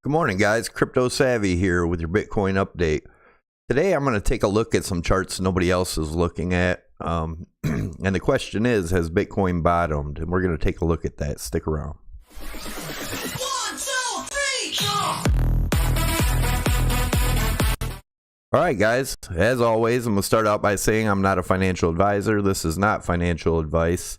Good morning, guys. Crypto Savvy here with your Bitcoin update. Today, I'm going to take a look at some charts nobody else is looking at. And the question is, has Bitcoin bottomed? And we're going to take a look at that. Stick around. 1, 2, 3, jump! All right, guys. As always, I'm going to start out by saying I'm not a financial advisor. This is not financial advice.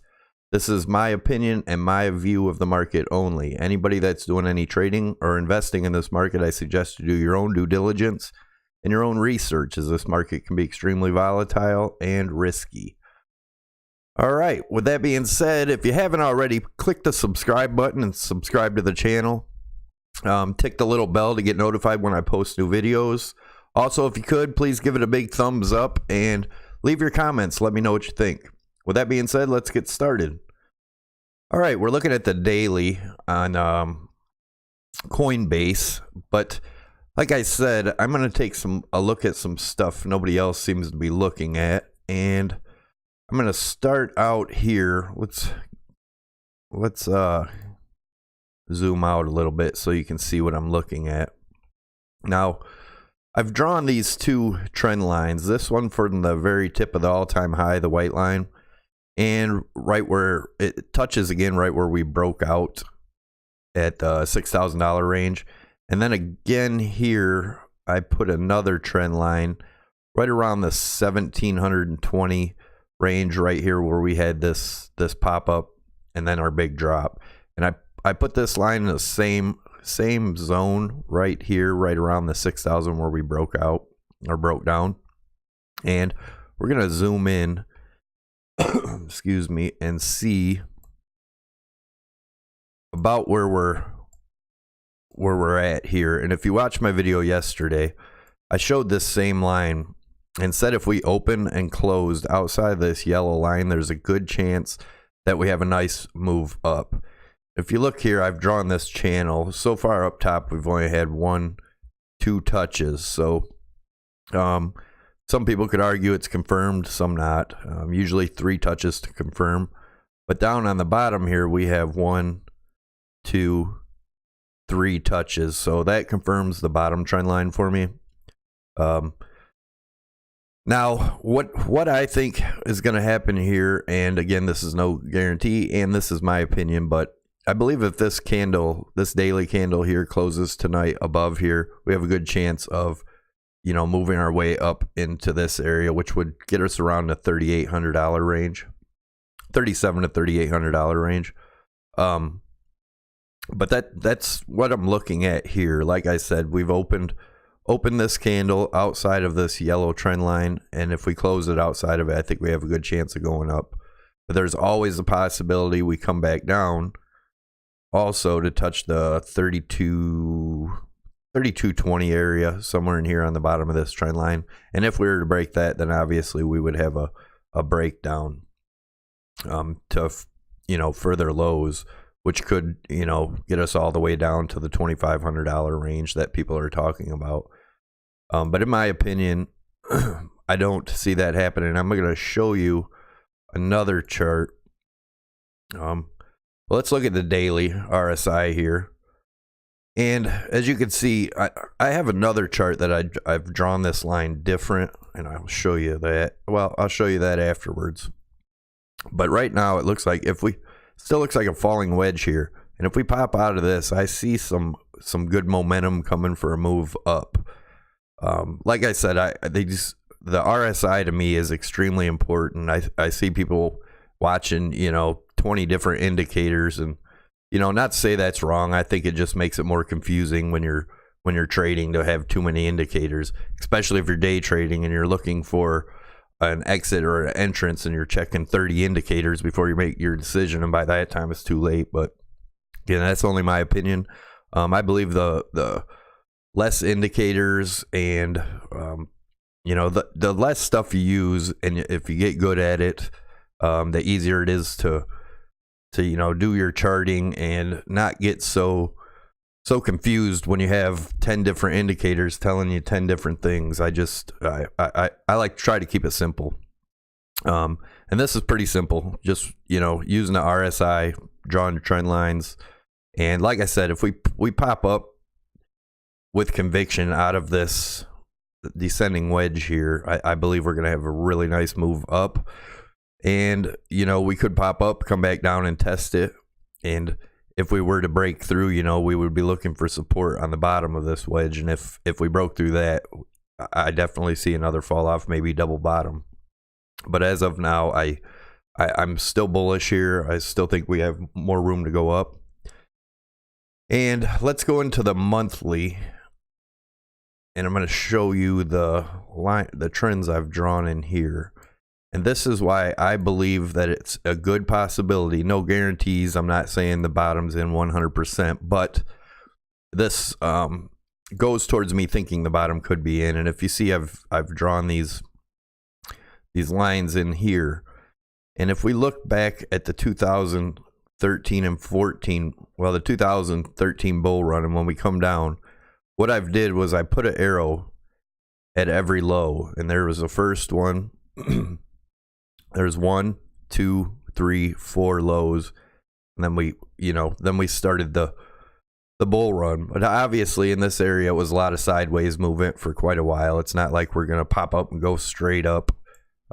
This is my opinion and my view of the market only. Anybody that's doing any trading or investing in this market, I suggest you do your own due diligence and your own research, as this market can be extremely volatile and risky. All right, with that being said, if you haven't already, click the subscribe button and subscribe to the channel. Tick the little bell to get notified when I post new videos. Also, if you could, please give it a big thumbs up and leave your comments. Let me know what you think. With that being said, let's get started. All right, we're looking at the daily on Coinbase, but like I said, I'm going to take a look at some stuff nobody else seems to be looking at, and I'm going to start out here. Let's zoom out a little bit so you can see what I'm looking at. Now, I've drawn these two trend lines. This one from the very tip of the all-time high, the white line, and right where it touches again, right where we broke out at the $6,000 range. And then again here, I put another trend line right around the 1,720 range right here where we had this pop up and then our big drop. And I put this line in the same zone right here, right around the 6,000 where we broke out or broke down. And we're going to zoom in excuse me, and see about where we're at here. And if you watched my video yesterday, I showed this same line and said if we open and closed outside this yellow line, there's a good chance that we have a nice move up. If you look here, I've drawn this channel. So far up top, we've only had 1-2 touches. So some people could argue it's confirmed, some not. Usually 3 touches to confirm. But down on the bottom here, we have 1, 2, 3 touches. So that confirms the bottom trend line for me. Now, what I think is going to happen here, and again, this is no guarantee, and this is my opinion, but I believe if this candle, this daily candle here closes tonight above here, we have a good chance of moving our way up into this area, which would get us around the $3,800 range, $3,700 to $3,800 range. But that's what I'm looking at here. Like I said, we've opened this candle outside of this yellow trend line, and if we close it outside of it, I think we have a good chance of going up. But there's always a possibility we come back down also to touch the 3220 area, somewhere in here on the bottom of this trend line. And if we were to break that, then obviously we would have a breakdown to further lows, which could get us all the way down to the $2,500 range that people are talking about. But in my opinion, I don't see that happening. I'm going to show you another chart. Let's look at the daily RSI here. And as you can see, I have another chart that I've drawn this line different, and I'll show you that. Well, I'll show you that afterwards. But right now, it looks like still looks like a falling wedge here. And if we pop out of this, I see some good momentum coming for a move up. Like I said, the RSI to me is extremely important. I see people watching 20 different indicators, and not to say that's wrong. I think it just makes it more confusing when you're trading to have too many indicators, especially if you're day trading and you're looking for an exit or an entrance and you're checking 30 indicators before you make your decision, and by that time it's too late. But again, that's only my opinion. I believe the less indicators and the less stuff you use, and if you get good at it, the easier it is to do your charting and not get so confused when you have 10 different indicators telling you 10 different things. I like to try to keep it simple. And this is pretty simple. Just, using the RSI, drawing trend lines. And like I said, if we pop up with conviction out of this descending wedge here. I believe we're going to have a really nice move up, and we could pop up, come back down and test it, and if we were to break through, we would be looking for support on the bottom of this wedge, and if we broke through that, I definitely see another fall off, maybe double bottom. But as of now, I'm still bullish here. I still think we have more room to go up. And let's go into the monthly, and I'm going to show you the trends I've drawn in here. And this is why I believe that it's a good possibility. No guarantees. I'm not saying the bottom's in 100%, but this goes towards me thinking the bottom could be in. And if you see, I've drawn these lines in here. And if we look back at the 2013 and 14, well, the 2013 bull run, and when we come down, what I've did was I put an arrow at every low, and there was the first one. There's 1, 2, 3, 4 lows, and then we started the bull run. But obviously in this area it was a lot of sideways movement for quite a while. It's not like we're gonna pop up and go straight up.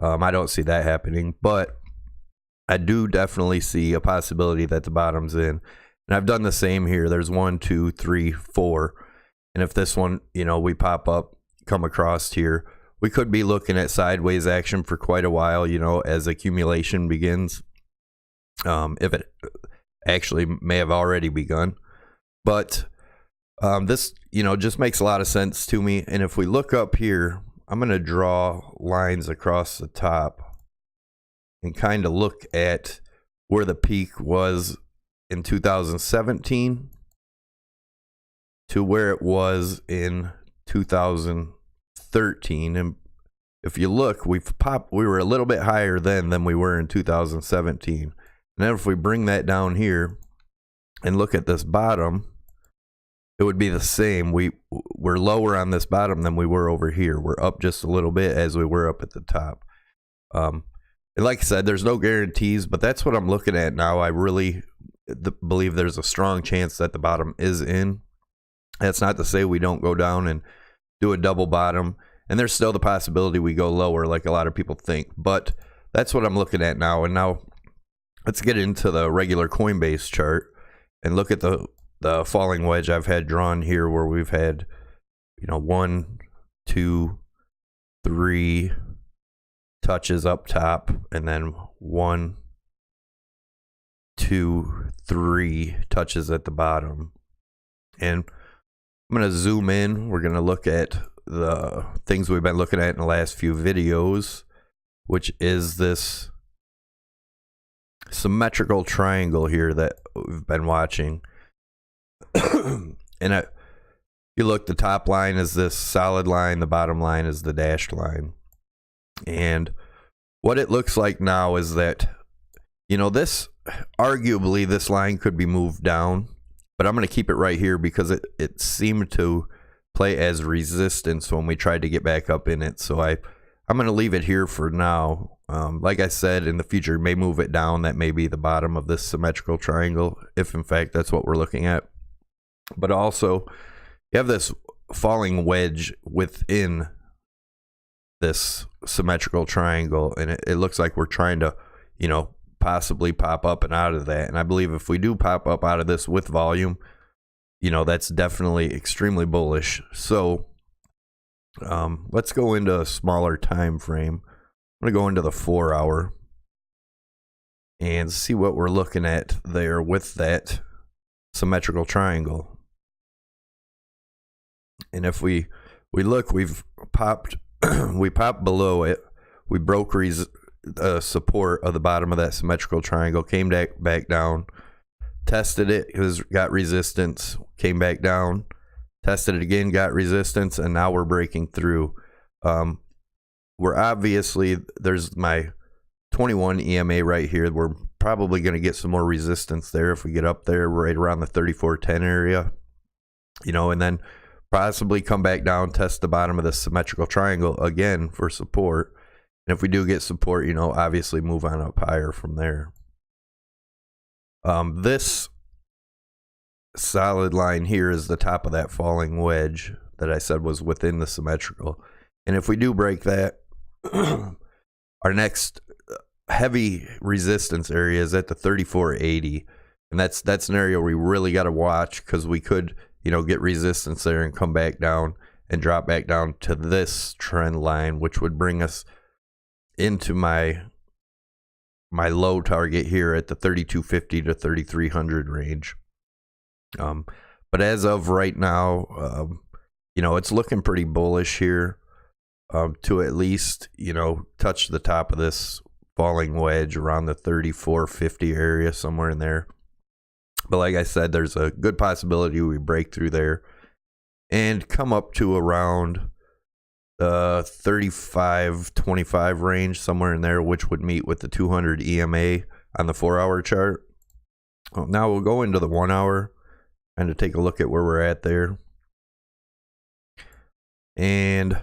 I don't see that happening, but I do definitely see a possibility that the bottom's in. And I've done the same here. There's 1, 2, 3, 4. And if this one, we pop up, come across here, we could be looking at sideways action for quite a while, as accumulation begins. If it actually may have already begun. But this, just makes a lot of sense to me. And if we look up here, I'm going to draw lines across the top and kind of look at where the peak was in 2017 to where it was in 2013. And if you look, we were a little bit higher then than we were in 2017. And then if we bring that down here and look at this bottom, it would be the same. We're lower on this bottom than we were over here. We're up just a little bit as we were up at the top. And like I said, there's no guarantees, but that's what I'm looking at now. I really believe there's a strong chance that the bottom is in. That's not to say we don't go down and do a double bottom, and there's still the possibility we go lower like a lot of people think, but that's what I'm looking at now. And now let's get into the regular Coinbase chart and look at the falling wedge I've had drawn here, where we've had 1, 2, 3 touches up top, and then 1, 2, 3 touches at the bottom. And I'm going to zoom in. We're going to look at the things we've been looking at in the last few videos, which is this symmetrical triangle here that we've been watching. And you look, the top line is this solid line, the bottom line is the dashed line. And what it looks like now is that, arguably this line could be moved down, but I'm going to keep it right here because it seemed to play as resistance when we tried to get back up in it. So I'm going to leave it here for now. Like I said, in the future, may move it down. That may be the bottom of this symmetrical triangle, if in fact that's what we're looking at. But also, you have this falling wedge within this symmetrical triangle, and it looks like we're trying to, possibly pop up and out of that. And I believe if we do pop up out of this with volume, that's definitely extremely bullish. So let's go into a smaller time frame. I'm going to go into the 4-hour and see what we're looking at there with that symmetrical triangle. And if we look, we've popped we popped below it. We broke support of the bottom of that symmetrical triangle, came back down, tested it, got resistance, came back down, tested it again, got resistance, and now we're breaking through. We're obviously, there's my 21 EMA right here. We're probably going to get some more resistance there if we get up there right around the 3410 area, and then possibly come back down, test the bottom of the symmetrical triangle again for support. And if we do get support, obviously move on up higher from there. This solid line here is the top of that falling wedge that I said was within the symmetrical. And if we do break that, our next heavy resistance area is at the 3480. And that's an area we really got to watch, because we could, get resistance there and come back down and drop back down to this trend line, which would bring us into my low target here at the 3250 to 3300 range. But as of right now, it's looking pretty bullish here, to at least, touch the top of this falling wedge around the 3450 area, somewhere in there. But like I said, there's a good possibility we break through there and come up to around the 3525 range, somewhere in there, which would meet with the 200 EMA on the 4-hour chart. Now we'll go into the 1 hour and to take a look at where we're at there. And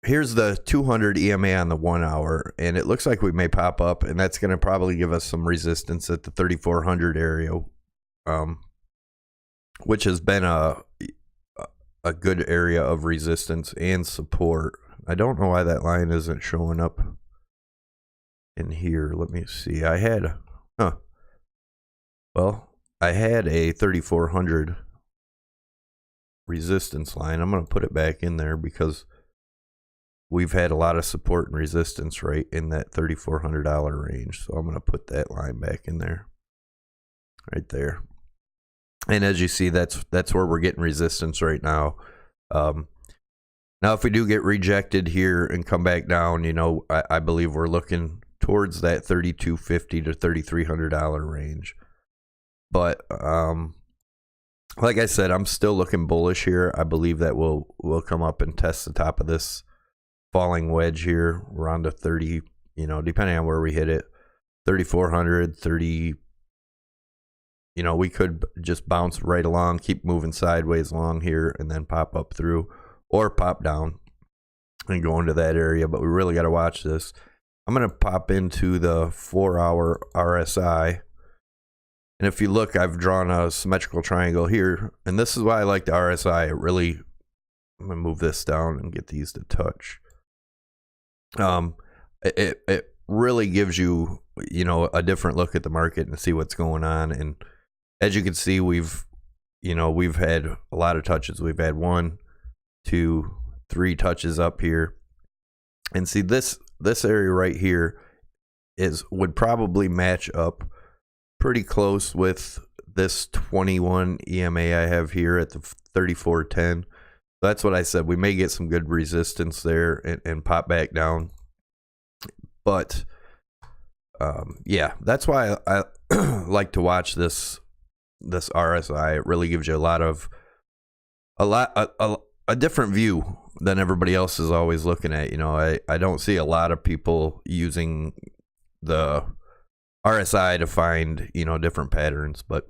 here's the 200 EMA on the 1 hour, and it looks like we may pop up, and that's going to probably give us some resistance at the 3400 area, which has been a good area of resistance and support. I don't know why that line isn't showing up in here. Let me see. I had a 3400 resistance line. I'm going to put it back in there because we've had a lot of support and resistance right in that $3,400 range. So I'm going to put that line back in there, right there. And as you see, that's where we're getting resistance right now. Now, if we do get rejected here and come back down, I believe we're looking towards that $3,250 to $3,300 range. But like I said, I'm still looking bullish here. I believe that we'll come up and test the top of this falling wedge here around the 30, depending on where we hit it, 3,400, 30. We could just bounce right along, keep moving sideways along here, and then pop up through or pop down and go into that area. But we really got to watch this. I'm going to pop into the 4-hour RSI. And if you look, I've drawn a symmetrical triangle here. And this is why I like the RSI. I'm going to move this down and get these to touch. It really gives you, a different look at the market and see what's going on. And as you can see, we've had a lot of touches. We've had 1, 2, 3 touches up here. And see, this area right here would probably match up pretty close with this 21 EMA I have here at the 3410. That's what I said. We may get some good resistance there and pop back down. But yeah, that's why I like to watch this RSI. It really gives you a different view than everybody else is always looking at. I don't see a lot of people using the RSI to find different patterns. But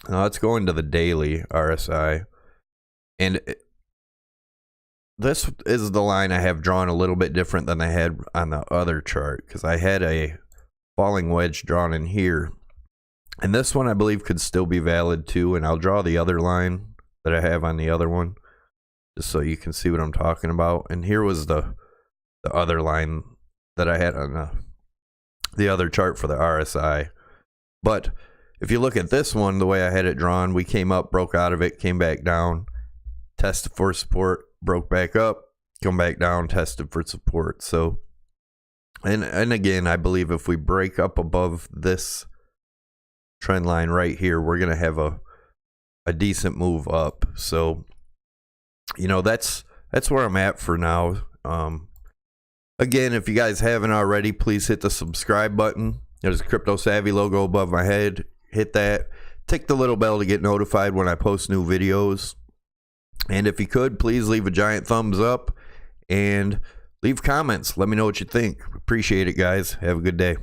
let's go into the daily RSI, and this is the line I have drawn a little bit different than I had on the other chart, because I had a falling wedge drawn in here, and this one I believe could still be valid too. And I'll draw the other line that I have on the other one just so you can see what I'm talking about. And here was the other line that I had on the other chart for the RSI. But if you look at this one, the way I had it drawn, we came up, broke out of it, came back down, tested for support, broke back up, come back down, tested for support. So, and again, I believe if we break up above this trend line right here, we're going to have a decent move up. So, that's where I'm at for now. Again, if you guys haven't already, please hit the subscribe button. There's a Crypto Savvy logo above my head. Hit that. Tick the little bell to get notified when I post new videos. And if you could, please leave a giant thumbs up and leave comments. Let me know what you think. Appreciate it, guys. Have a good day.